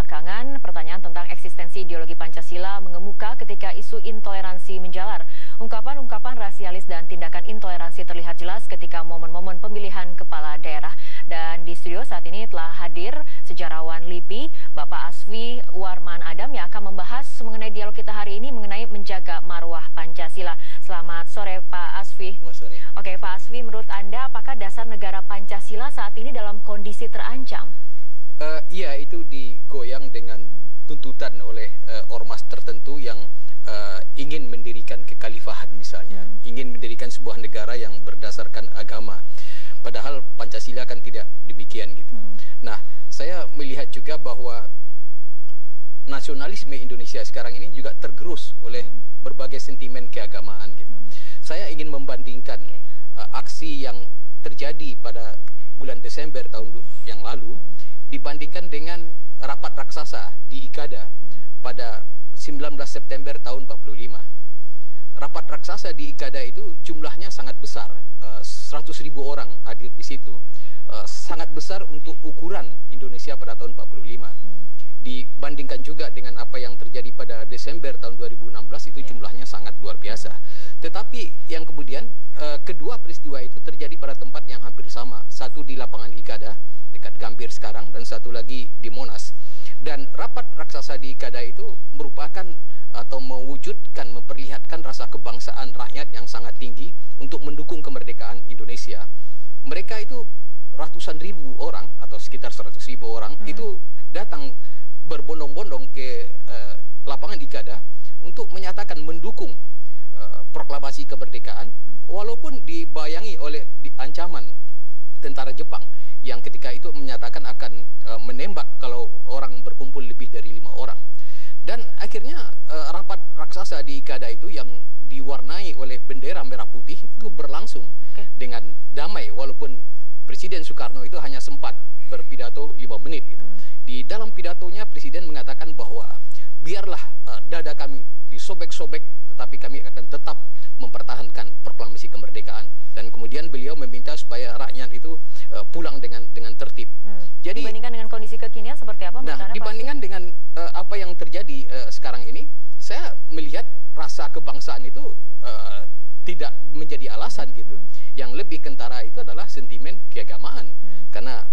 belakangan, pertanyaan tentang eksistensi ideologi Pancasila mengemuka ketika isu intoleransi menjalar. Ungkapan-ungkapan rasialis dan tindakan intoleransi terlihat jelas ketika momen-momen pemilihan kepala daerah. Dan di studio saat ini telah hadir sejarawan LIPI, Bapak Asfi Warman Adam yang akan membahas mengenai dialog kita hari ini mengenai menjaga marwah Pancasila. Selamat sore Pak Asfi. Selamat sore. Oke Pak Asfi, menurut Anda apakah dasar negara Pancasila saat ini dalam kondisi terancam? Iya, itu digoyang dengan tuntutan oleh ormas tertentu yang ingin mendirikan kekhalifahan misalnya, ingin mendirikan sebuah negara yang berdasarkan agama. Padahal Pancasila kan tidak demikian gitu. Nah, saya melihat juga bahwa nasionalisme Indonesia sekarang ini juga tergerus oleh berbagai sentimen keagamaan gitu. Saya ingin membandingkan aksi yang terjadi pada bulan Desember tahun yang lalu dibandingkan dengan rapat raksasa di IKADA pada 19 September tahun 45. Rapat raksasa di IKADA itu jumlahnya sangat besar, 100.000 orang hadir di situ, sangat besar untuk ukuran Indonesia pada tahun 45. Dibandingkan juga dengan apa yang terjadi pada Desember tahun 2016 itu jumlahnya sangat luar biasa. Tetapi yang kemudian kedua peristiwa itu terjadi pada tempat yang hampir sama, satu di lapangan IKADA dekat Gambir sekarang dan satu lagi di Monas. Dan rapat raksasa di IKADA itu merupakan atau mewujudkan, memperlihatkan rasa kebangsaan rakyat yang sangat tinggi untuk mendukung kemerdekaan Indonesia. Mereka itu ratusan ribu orang atau sekitar 100.000 orang itu datang berbondong-bondong ke lapangan IKADA untuk menyatakan mendukung proklamasi kemerdekaan, walaupun dibayangi oleh ancaman tentara Jepang yang ketika itu menyatakan akan menembak kalau orang berkumpul lebih dari 5 orang. Dan akhirnya rapat raksasa di IKADA itu yang diwarnai oleh bendera merah putih itu berlangsung dengan damai, walaupun Presiden Soekarno itu hanya sempat berpidato 5 menit gitu. Di dalam pidatonya Presiden mengatakan bahwa biarlah dada kami disobek-sobek, tetapi kami akan tetap mempertahankan proklamasi kemerdekaan. Dan kemudian beliau meminta supaya rakyat itu pulang dengan tertib. Jadi dibandingkan dengan kondisi kekinian seperti apa? Nah, dibandingkan dengan apa yang terjadi sekarang ini, saya melihat rasa kebangsaan itu tidak menjadi alasan gitu. Yang lebih kentara itu adalah sentimen keagamaan, karena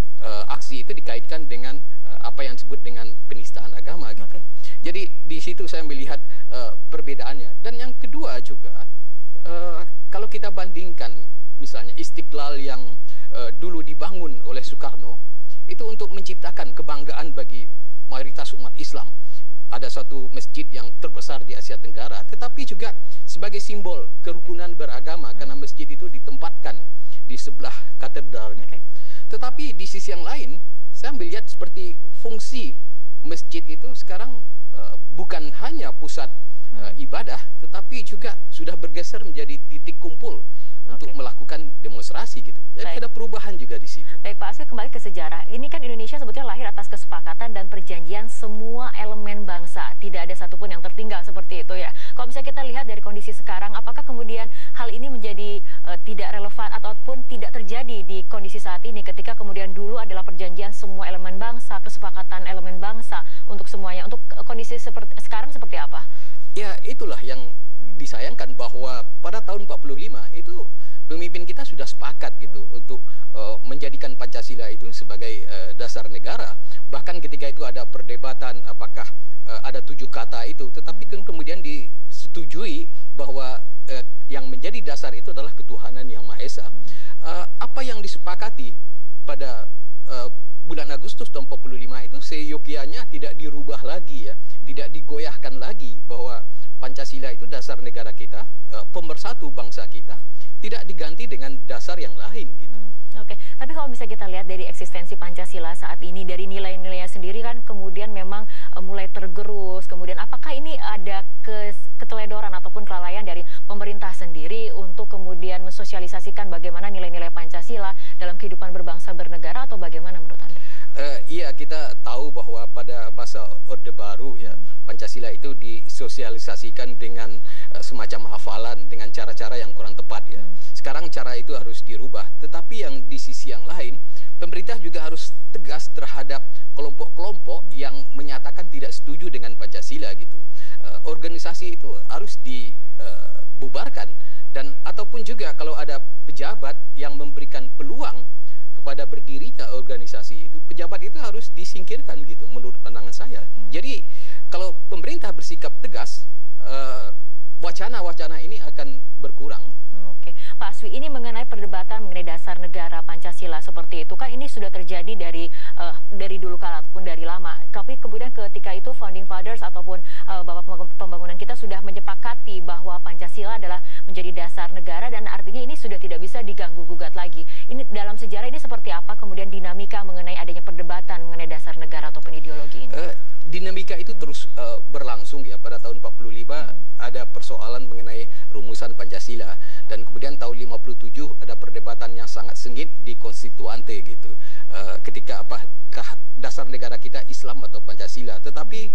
aksi itu dikaitkan dengan apa yang disebut dengan penistaan agama gitu. Jadi di situ saya melihat perbedaannya. Dan yang kedua juga, kalau kita bandingkan misalnya Istiqlal yang dulu dibangun oleh Soekarno itu untuk menciptakan kebanggaan bagi mayoritas umat Islam. Ada satu masjid yang terbesar di Asia Tenggara, tetapi juga sebagai simbol kerukunan beragama karena masjid itu ditempatkan di sebelah katedral gitu. Tetapi di sisi yang lain, saya melihat seperti fungsi masjid itu sekarang bukan hanya pusat ibadah, tetapi juga sudah bergeser menjadi titik kumpul untuk melakukan demonstrasi gitu. Jadi ada perubahan juga di situ. Baik Pak Asfi, kembali ke sejarah. Ini kan Indonesia sebetulnya lahir atas kesepakatan dan perjanjian semua elemen bangsa. Tidak ada satupun yang tertinggal seperti itu ya. Kalau misalnya kita lihat dari kondisi sekarang, apakah kemudian hal ini menjadi tidak relevan ataupun tidak terjadi di kondisi saat ini ketika kemudian dulu adalah perjanjian semua elemen bangsa, kesepakatan elemen bangsa untuk semuanya. Untuk kondisi sekarang seperti apa? Ya, itulah yang disayangkan bahwa pada tahun 45 itu pemimpin kita sudah sepakat gitu untuk menjadikan Pancasila itu sebagai dasar negara. Bahkan ketika itu ada perdebatan apakah ada 7 kata itu, tetapi kemudian disetujui bahwa yang menjadi dasar itu adalah ketuhanan yang Maha Esa. Apa yang disepakati pada bulan Agustus tahun 45 itu seyogianya tidak dirubah lagi ya, tidak digoyahkan lagi, bahwa Pancasila itu dasar negara kita, pemersatu bangsa kita, tidak diganti dengan dasar yang lain gitu. Oke, tapi kalau bisa kita lihat dari eksistensi Pancasila saat ini, dari nilai-nilainya sendiri kan kemudian memang mulai tergerus. Kemudian apakah ini ada keteledoran ataupun kelalaian dari pemerintah sendiri untuk kemudian mensosialisasikan bagaimana nilai-nilai Pancasila dalam kehidupan berbangsa bernegara, atau bagaimana menurut Anda? Iya, kita tahu bahwa pada masa Orde Baru ya, Pancasila itu disosialisasikan dengan semacam hafalan dengan cara-cara yang kurang tepat ya. Sekarang cara itu harus dirubah, tetapi yang di sisi yang lain, pemerintah juga harus tegas terhadap kelompok-kelompok yang menyatakan organisasi itu harus dibubarkan, dan ataupun juga kalau ada pejabat yang memberikan peluang kepada berdirinya organisasi itu, pejabat itu harus disingkirkan gitu menurut pandangan saya. Jadi kalau pemerintah bersikap tegas, wacana-wacana ini akan berkurang. Oke, Pak Aswi, ini mengenai perdebatan mengenai dasar negara Pancasila seperti itu kan ini sudah terjadi dari dulu kala ataupun dari lama. Tapi kemudian ketika itu founding fathers ataupun bapak pembangunan kita sudah menyepakati bahwa Pancasila adalah menjadi dasar negara dan artinya ini sudah tidak bisa diganggu gugat lagi. Ini dalam sejarah ini seperti apa kemudian dinamika mengenai adanya perdebatan mengenai dasar negara ataupun ideologi ini? Dinamika itu terus berlangsung ya. Pada tahun 45 ada persoalan mengenai rumusan Pancasila, dan kemudian tahun 57 ada perdebatan yang sangat sengit di Konstituante gitu, ketika apakah dasar negara kita Islam atau Pancasila. Tetapi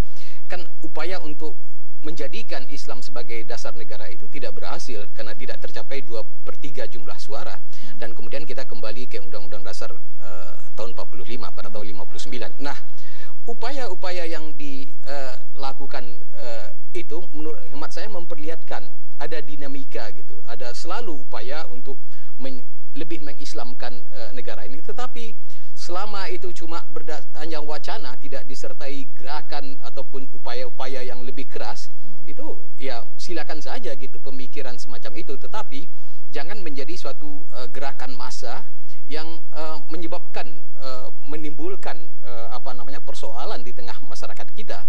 kan upaya untuk menjadikan Islam sebagai dasar negara itu tidak berhasil karena tidak tercapai 2/3 jumlah suara, dan kemudian kita kembali ke Undang-Undang Dasar tahun 45 pada tahun 59. Nah, upaya-upaya yang dilakukan itu menurut hemat saya memperlihatkan ada dinamika gitu, ada selalu upaya untuk lebih mengislamkan negara ini, tetapi selama itu cuma hanya wacana, tidak disertai gerakan ataupun upaya-upaya yang lebih keras, itu ya silakan saja gitu pemikiran semacam itu, tetapi jangan menjadi suatu gerakan massa yang menimbulkan persoalan di tengah masyarakat kita.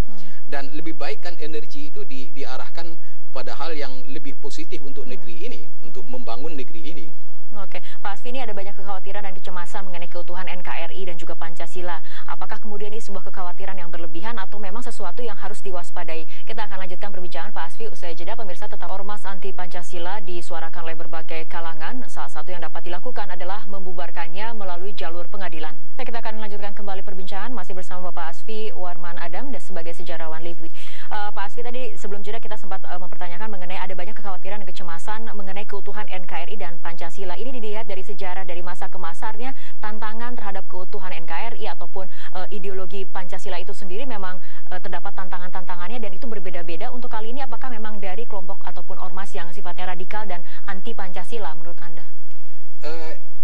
Dan lebih baik kan energi itu diarahkan kepada hal yang lebih positif untuk negeri ini, untuk membangun negeri ini. Oke, Pak Asfi, ini ada banyak kekhawatiran dan kecemasan mengenai keutuhan NKRI dan juga Pancasila. Apakah kemudian ini sebuah kekhawatiran yang berlebihan atau memang sesuatu yang harus diwaspadai? Kita akan lanjutkan perbincangan Pak Asfi usai jeda. Pemirsa, tetap ormas anti Pancasila disuarakan oleh berbagai kalangan. Salah satu yang dapat dilakukan adalah membubarkannya melalui jalur pengadilan. Kita akan lanjutkan kembali perbincangan masih bersama Bapak Asfi Warman Adam dan sebagai sejarawan LIPI. Pak Asfi, tadi sebelum jeda kita sempat mempertanyakan mengenai ada banyak kekhawatiran dan kecemasan mengenai keutuhan NKRI dan Pancasila. Ini dilihat dari sejarah dari masa ke masanya, tantangan terhadap keutuhan NKRI ataupun ideologi Pancasila itu sendiri memang terdapat tantangan-tantangannya dan itu berbeda-beda. Untuk kali ini apakah memang dari kelompok ataupun ormas yang sifatnya radikal dan anti Pancasila menurut Anda?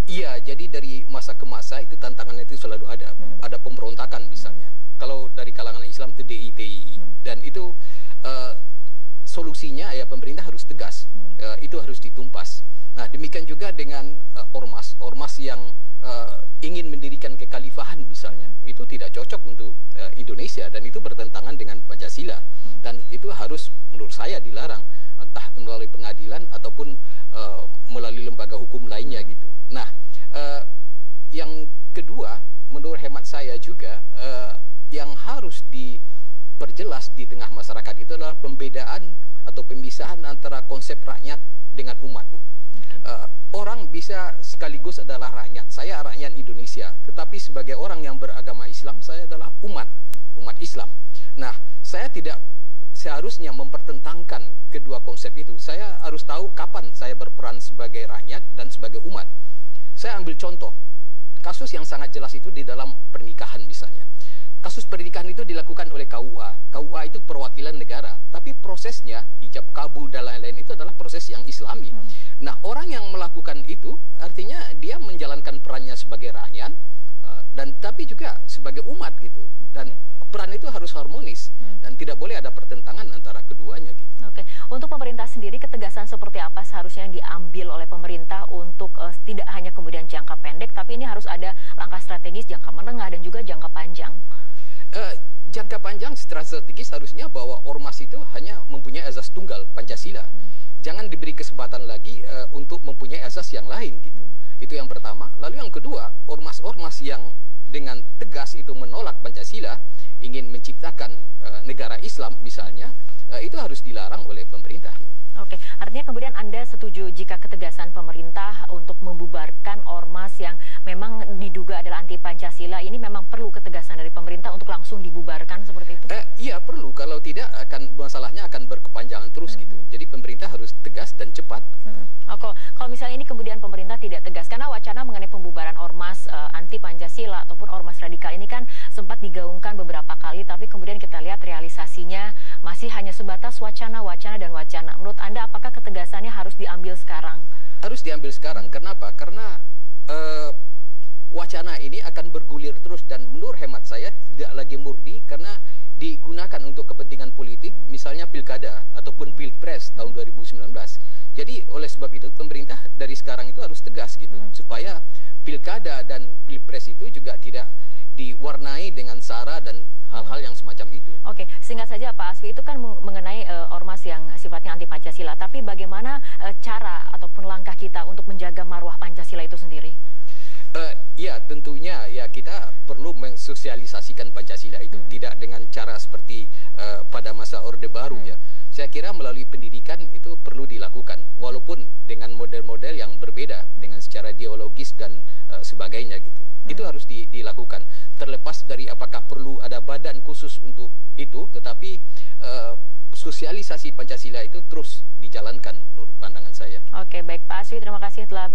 Iya, jadi dari masa ke masa itu tantangannya itu selalu ada. Ada pemberontakan misalnya. Kalau dari kalangan Islam itu DITI, dan itu solusinya ya pemerintah harus tegas, itu harus ditumpas. Nah, demikian juga dengan ormas yang ingin mendirikan kekhalifahan misalnya, itu tidak cocok untuk Indonesia dan itu bertentangan dengan Pancasila, dan itu harus menurut saya dilarang, entah melalui pengadilan ataupun melalui lembaga hukum lainnya gitu. Nah, yang kedua menurut hemat saya juga yang harus diperjelas di tengah masyarakat itu adalah pembedaan atau pemisahan antara konsep rakyat dengan umat. Orang bisa sekaligus adalah rakyat. Saya rakyat Indonesia, tetapi sebagai orang yang beragama Islam, saya adalah umat Islam. Nah, saya tidak seharusnya mempertentangkan kedua konsep itu. Saya harus tahu kapan saya berperan sebagai rakyat dan sebagai umat. Saya ambil contoh, kasus yang sangat jelas itu di dalam pernikahan misalnya. Kasus pernikahan itu dilakukan oleh KUA. KUA itu perwakilan negara, tapi prosesnya, ijab kabul dan lain-lain itu adalah proses yang Islami. Nah, orang yang melakukan itu artinya dia menjalankan perannya sebagai rakyat dan tapi juga sebagai umat gitu. Dan peran itu harus harmonis dan tidak boleh ada pertentangan antara keduanya gitu. Oke, untuk pemerintah sendiri ketegasan seperti apa seharusnya yang diambil oleh pemerintah untuk tidak hanya kemudian jangka pendek, tapi ini harus ada langkah strategis jangka menengah dan juga jangka panjang. Jangka panjang secara strategis harusnya bahwa ormas itu hanya mempunyai asas tunggal Pancasila. Jangan diberi kesempatan lagi untuk mempunyai asas yang lain gitu. Itu yang pertama. Lalu yang kedua, ormas-ormas yang dengan tegas itu menolak Pancasila, ingin menciptakan negara Islam misalnya, itu harus dilarang oleh pemerintah. Oke, artinya kemudian Anda setuju jika ketegasan pemerintah untuk membubarkan ormas yang memang diduga adalah anti Pancasila ini memang perlu ketegasan dari pemerintah untuk langsung dibubarkan seperti itu? Iya perlu, kalau tidak masalahnya akan berkepanjangan terus gitu. Jadi pemerintah harus tegas dan cepat. Kalau misalnya ini kemudian pemerintah tidak tegas, karena wacana mengenai pembubaran ormas anti Pancasila ataupun ormas radikal ini kan sempat digaungkan beberapa kali, tapi kemudian kita lihat realisasinya masih hanya sebatas wacana-wacana dan wacana. Menurut Anda apakah ketegasannya harus diambil sekarang? Harus diambil sekarang. Kenapa? Karena wacana ini akan bergulir terus dan menurut hemat saya tidak lagi murni karena digunakan untuk kepentingan politik, misalnya pilkada ataupun pilpres tahun 2019. Jadi oleh sebab itu pemerintah dari sekarang itu harus tegas gitu supaya pilkada dan pilpres itu juga tidak diwarnai dengan sara dan hal-hal yang semacam itu. Oke, singkat saja Pak Asfi, itu kan mengenai ormas yang sifatnya anti Pancasila, tapi bagaimana cara ataupun langkah kita untuk menjaga marwah Pancasila itu sendiri? Ya tentunya ya kita perlu mensosialisasikan Pancasila itu tidak dengan cara seperti pada masa Orde Baru ya. Saya kira melalui pendidikan itu perlu dilakukan walaupun dengan model-model yang berbeda dengan secara ideologis dan sebagainya gitu. Itu harus dilakukan terlepas dari apakah perlu ada badan khusus untuk itu, tetapi sosialisasi Pancasila itu terus dijalankan menurut pandangan saya. Oke, baik Pak Asfi, terima kasih telah